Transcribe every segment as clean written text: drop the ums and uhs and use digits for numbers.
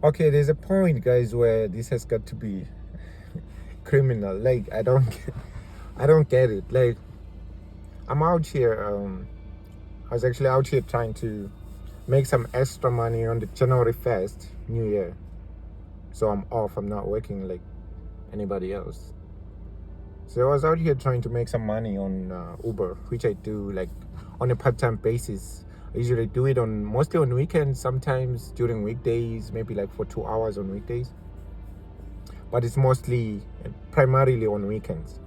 Okay, there's a point, guys, where this has got to be criminal. Like, I don't get it. Like, I'm out here. I was actually out here trying to make some extra money on the January 1st, New Year. So I'm off. I'm not working like anybody else. So I was out here trying to make some money on Uber, which I do like on a part-time basis. I usually do it mostly on weekends, sometimes during weekdays, maybe like for 2 hours on weekdays. But it's mostly, primarily on weekends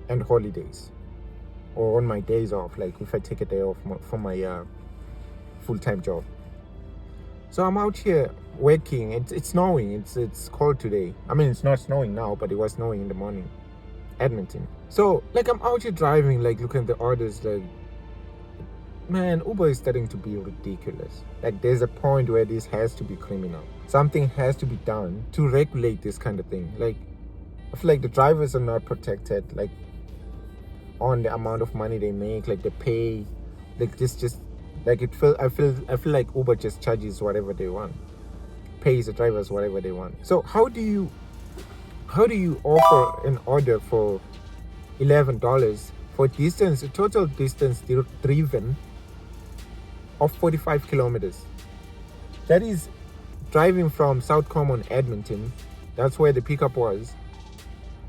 and holidays, or on my days off, like if I take a day off from my full-time job. So I'm out here working. It's snowing. It's cold today. I mean, it's not snowing now, but it was snowing in the morning, Edmonton. So like I'm out here driving, like looking at the orders, like, man, Uber is starting to be ridiculous. Like there's a point where this has to be criminal. Something has to be done to regulate this kind of thing. Like I feel like the drivers are not protected, like on the amount of money they make, like the pay, like this just like I feel like Uber just charges whatever they want, pays the drivers whatever they want. So how do you offer an order for $11 for a total distance driven of 45 kilometers? That is driving from South Common, Edmonton, that's where the pickup was,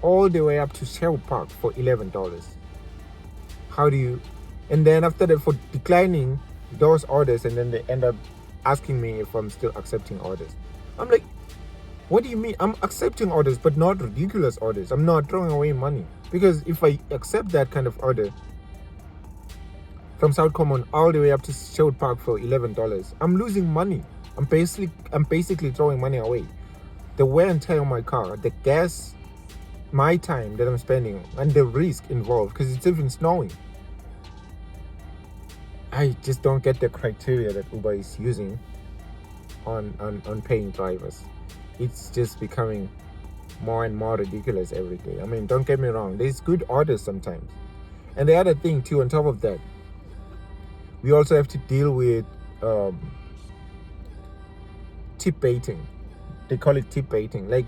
all the way up to Sherwood Park for $11. How do you, and then after that, for declining those orders, and then they end up asking me if I'm still accepting orders. I'm like, what do you mean? I'm accepting orders, but not ridiculous orders. I'm not throwing away money, because if I accept that kind of order from South Common all the way up to Sherwood Park for $11, I'm losing money. I'm basically throwing money away. The wear and tear on my car, the gas, my time that I'm spending, and the risk involved, because it's even snowing. I just don't get the criteria that Uber is using on paying drivers. It's just becoming more and more ridiculous every day. I mean, don't get me wrong, there's good orders sometimes. And the other thing too, on top of that, we also have to deal with tip baiting. They call it tip baiting. Like,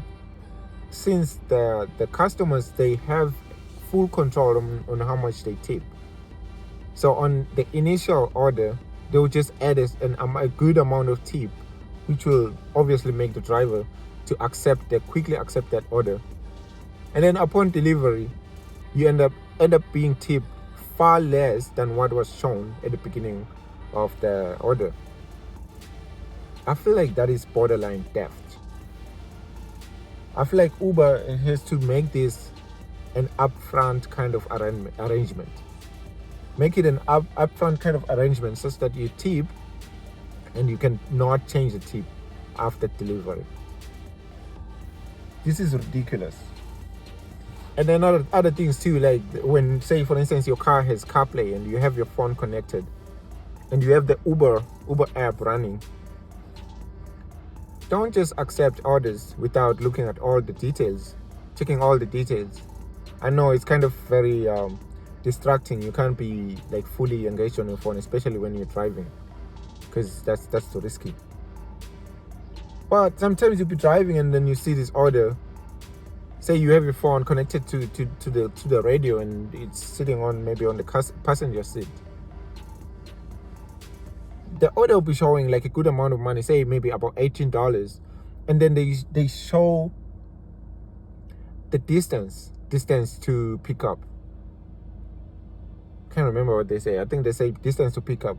since the customers, they have full control on how much they tip. So on the initial order, they will just add a good amount of tip, which will obviously make the driver to quickly accept that order. And then upon delivery, you end up being tipped far less than what was shown at the beginning of the order. I feel like that is borderline theft. I feel like Uber has to make this an upfront kind of arrangement. Make it an upfront kind of arrangement such that you tip and you can not change the tip after delivery. This is ridiculous. And then other things too, like when, say for instance, your car has CarPlay and you have your phone connected and you have the Uber app running. Don't just accept orders without looking at all the details, checking all the details. I know it's kind of very distracting. You can't be like fully engaged on your phone, especially when you're driving, because that's too risky. But sometimes you'll be driving and then you see this order. Say you have your phone connected to the radio and it's sitting on maybe on the passenger seat. The order will be showing like a good amount of money, say maybe about $18, and then they show the distance to pick up. Can't remember what they say. I think they say distance to pick up,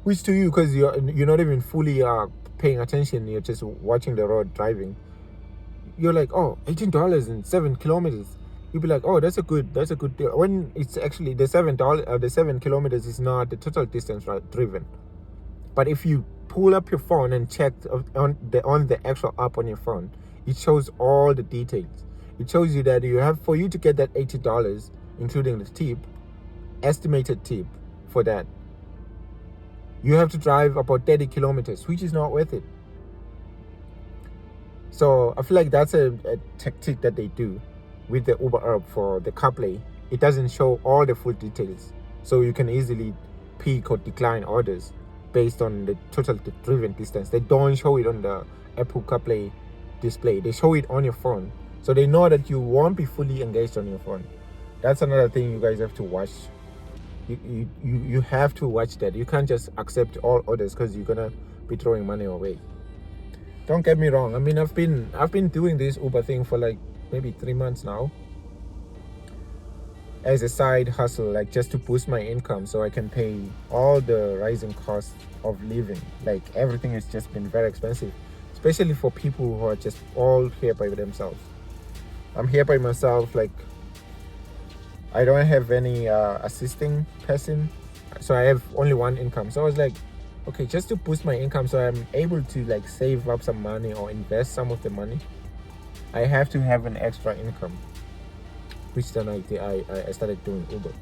which to you, because you're not even fully paying attention, you're just watching the road driving, you're like, oh, $18 and 7 kilometers. You'll be like, oh, that's a good deal, when it's actually the the 7 kilometers is not the total distance driven. But if you pull up your phone and check on the actual app on your phone, it shows all the details. It shows you that for you to get that $80, including the tip, estimated tip for that, you have to drive about 30 kilometers, which is not worth it. So I feel like that's a tactic that they do with the Uber app for the CarPlay it doesn't show all the full details. So you can easily pick or decline orders based on the total driven distance. They don't show it on the Apple CarPlay display. They show it on your phone. So they know that you won't be fully engaged on your phone. That's another thing you guys have to watch. You have to watch that. You can't just accept all orders because you're gonna be throwing money away. Don't get me wrong. I mean, I've been doing this Uber thing for like maybe 3 months now as a side hustle, like just to boost my income so I can pay all the rising costs of living. Like everything has just been very expensive, especially for people who are just all here by themselves. I'm here by myself. Like I don't have any assisting person, so I have only one income. So I was like, okay, just to boost my income so I'm able to like save up some money or invest some of the money, I have to have an extra income, which then I started doing Uber.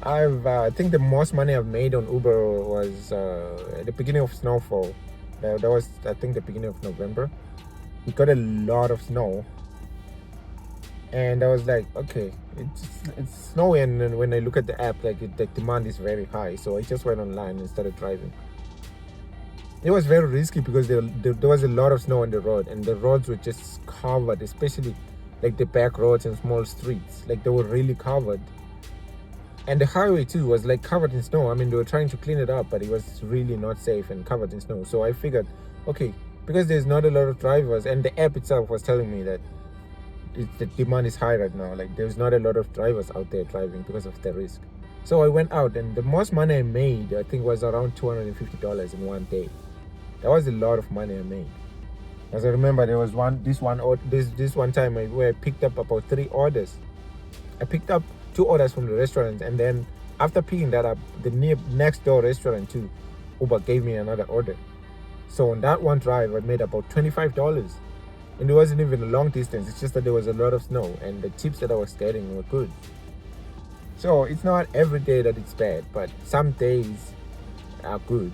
I think the most money I've made on Uber was at the beginning of snowfall. That was, I think, the beginning of November. We got a lot of snow, and I was like, okay, it's snowy, and when I look at the app, like the demand is very high, so I just went online and started driving. It was very risky because there was a lot of snow on the road, and the roads were just covered, especially like the back roads and small streets. Like they were really covered, and the highway too was like covered in snow. I mean, they were trying to clean it up, but it was really not safe and covered in snow. So I figured, okay, because there's not a lot of drivers, and the app itself was telling me that the demand is high right now. Like there's not a lot of drivers out there driving because of the risk. So I went out, and the most money I made, I think, was around $250 in one day. That was a lot of money I made. As I remember, there was this one time where I picked up about 3 orders. I picked up 2 orders from the restaurant, and then after picking that up, the next door restaurant too, Uber gave me another order. So on that one drive, I made about $25. And it wasn't even a long distance. It's just that there was a lot of snow, and the tips that I was getting were good. So it's not every day that it's bad, but some days are good.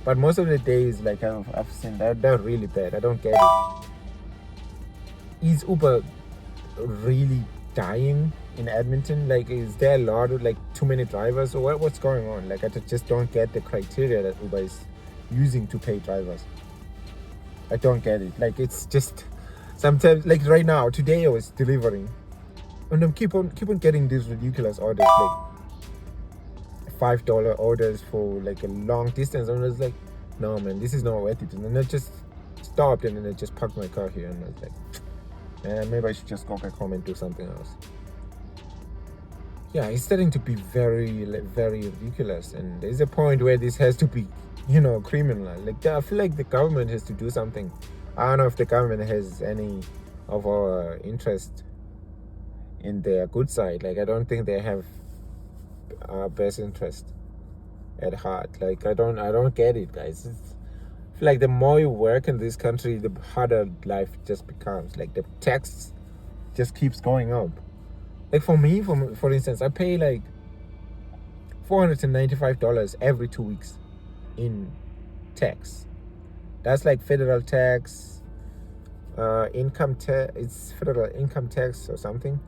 But most of the days, like I've seen, they're really bad. I don't get it. Is Uber really dying in Edmonton? Like, is there a lot of, like, too many drivers, or what's going on? Like, I just don't get the criteria that Uber is using to pay drivers. I don't get it. Like, it's just sometimes, like right now, today I was delivering, and I keep on getting these ridiculous orders, like $5 orders for like a long distance, and I was like, no man, this is not worth it. And then I just stopped, and then I just parked my car here, and I was like, maybe I should just go back home and do something else. Yeah, it's starting to be very ridiculous, and there's a point where this has to be, criminal. Like, I feel like the government has to do something. I don't know if the government has any of our interest in their good side. Like, I don't think they have our best interest at heart. Like, I don't get it, guys. I feel like the more you work in this country, the harder life just becomes. Like, the tax just keeps going up. Like, for me, for instance, I pay like $495 every 2 weeks in tax. That's like federal tax, income tax. It's federal income tax or something,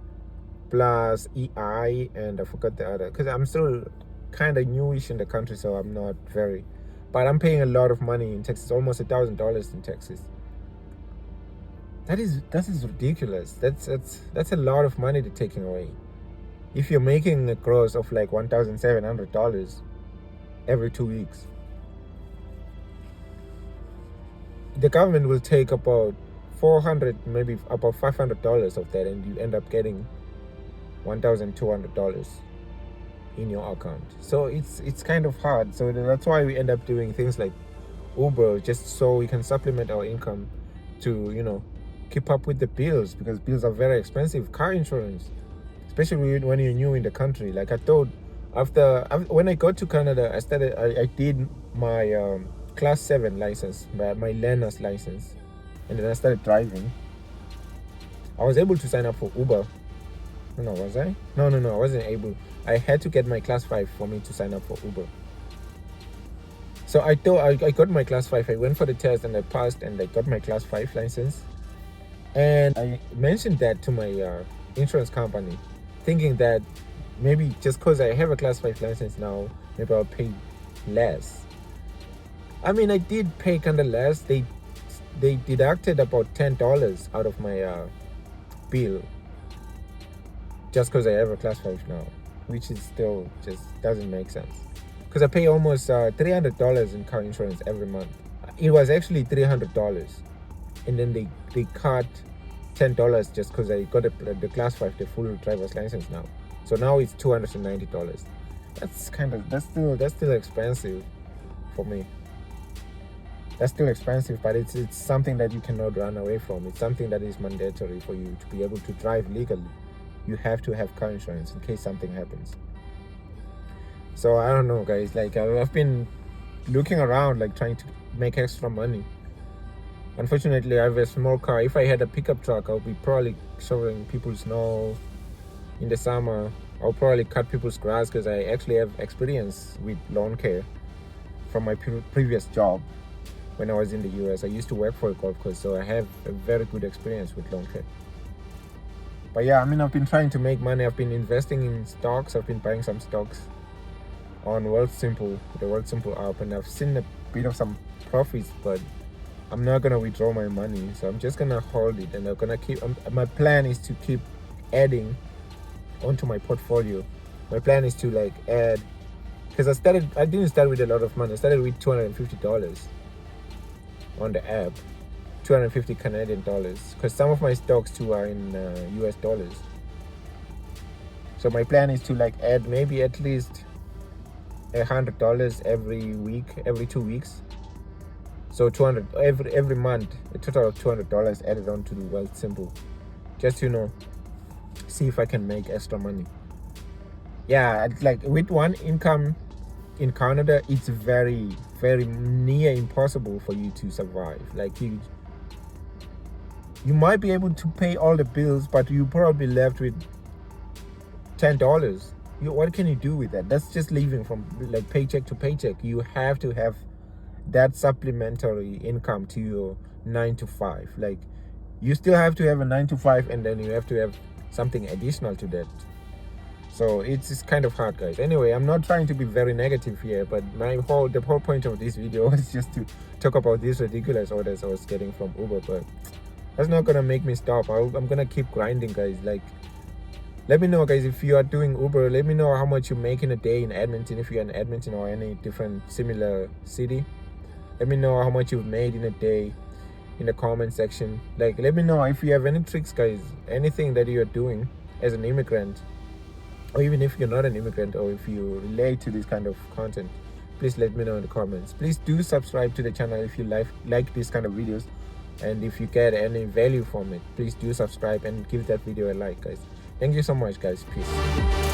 plus EI, and I forgot the other, because I'm still kind of newish in the country, so I'm not very, but I'm paying a lot of money in taxes, almost $1,000 in taxes. That is ridiculous. That's a lot of money they're taking away. If you're making a gross of like $1,700 every 2 weeks, the government will take about $400, maybe about $500 of that, and you end up getting $1,200 in your account. So it's kind of hard. So that's why we end up doing things like Uber, just so we can supplement our income to keep up with the bills, because bills are very expensive. Car insurance, especially when you're new in the country. Like I thought, when I got to Canada, I did my class 7 license, my learner's license, and then I started driving. I was able to sign up for Uber. No, was I? No, I wasn't able. I had to get my class 5 for me to sign up for Uber. So I got my class 5. I went for the test and I passed, and I got my class 5 license. And I mentioned that to my insurance company, thinking that maybe just because I have a class 5 license now, maybe I'll pay less. I mean, I did pay kind of less. They deducted about $10 out of my bill just because I have a class 5 now, which is still just doesn't make sense. Because I pay almost $300 in car insurance every month. It was actually $300, and then they cut $10 just because I got the class 5, the full driver's license now. So now it's $290. That's still expensive for me. That's still expensive, but it's something that you cannot run away from. It's something that is mandatory for you to be able to drive legally. You have to have car insurance in case something happens. So I don't know, guys. Like I've been looking around, like trying to make extra money. Unfortunately, I have a small car. If I had a pickup truck, I'll be probably shoveling people's snow in the summer. I'll probably cut people's grass because I actually have experience with lawn care from my previous job. When I was in the US, I used to work for a golf course, so I have a very good experience with lawn care. But yeah, I mean, I've been trying to make money. I've been investing in stocks. I've been buying some stocks on Wealthsimple, the Wealthsimple app, and I've seen a bit of some profits, but I'm not gonna withdraw my money, so I'm just gonna hold it, and I'm gonna keep. My plan is to keep adding onto my portfolio. My plan is to like add, because I didn't start with a lot of money. I started with $250 on the app, 250 Canadian dollars, because some of my stocks too are in US dollars. So my plan is to like add maybe at least $100 every week, every 2 weeks. So 200 every month, a total of $200 added on to the Wealthsimple, just to see if I can make extra money. Yeah, like with one income in Canada, it's very, very near impossible for you to survive. Like you might be able to pay all the bills, but you probably left with $10. What can you do with that? That's just living from like paycheck to paycheck. You have to have that supplementary income to your 9 to 5. Like you still have to have a 9 to 5, and then you have to have something additional to that. So it's kind of hard, guys. Anyway, I'm not trying to be very negative here, but the whole point of this video was just to talk about these ridiculous orders I was getting from Uber. But that's not gonna make me stop. I'm gonna keep grinding, guys. Like, let me know, guys, if you are doing Uber. Let me know how much you make in a day in Edmonton, if you're in Edmonton or any different similar city. Let me know how much you've made in a day in the comment section. Like, let me know if you have any tricks, guys, anything that you're doing as an immigrant, or even if you're not an immigrant, or if you relate to this kind of content. Please let me know in the comments. Please do subscribe to the channel if you like this kind of videos, and if you get any value from it, please do subscribe and give that video a like, guys. Thank you so much, guys. Peace.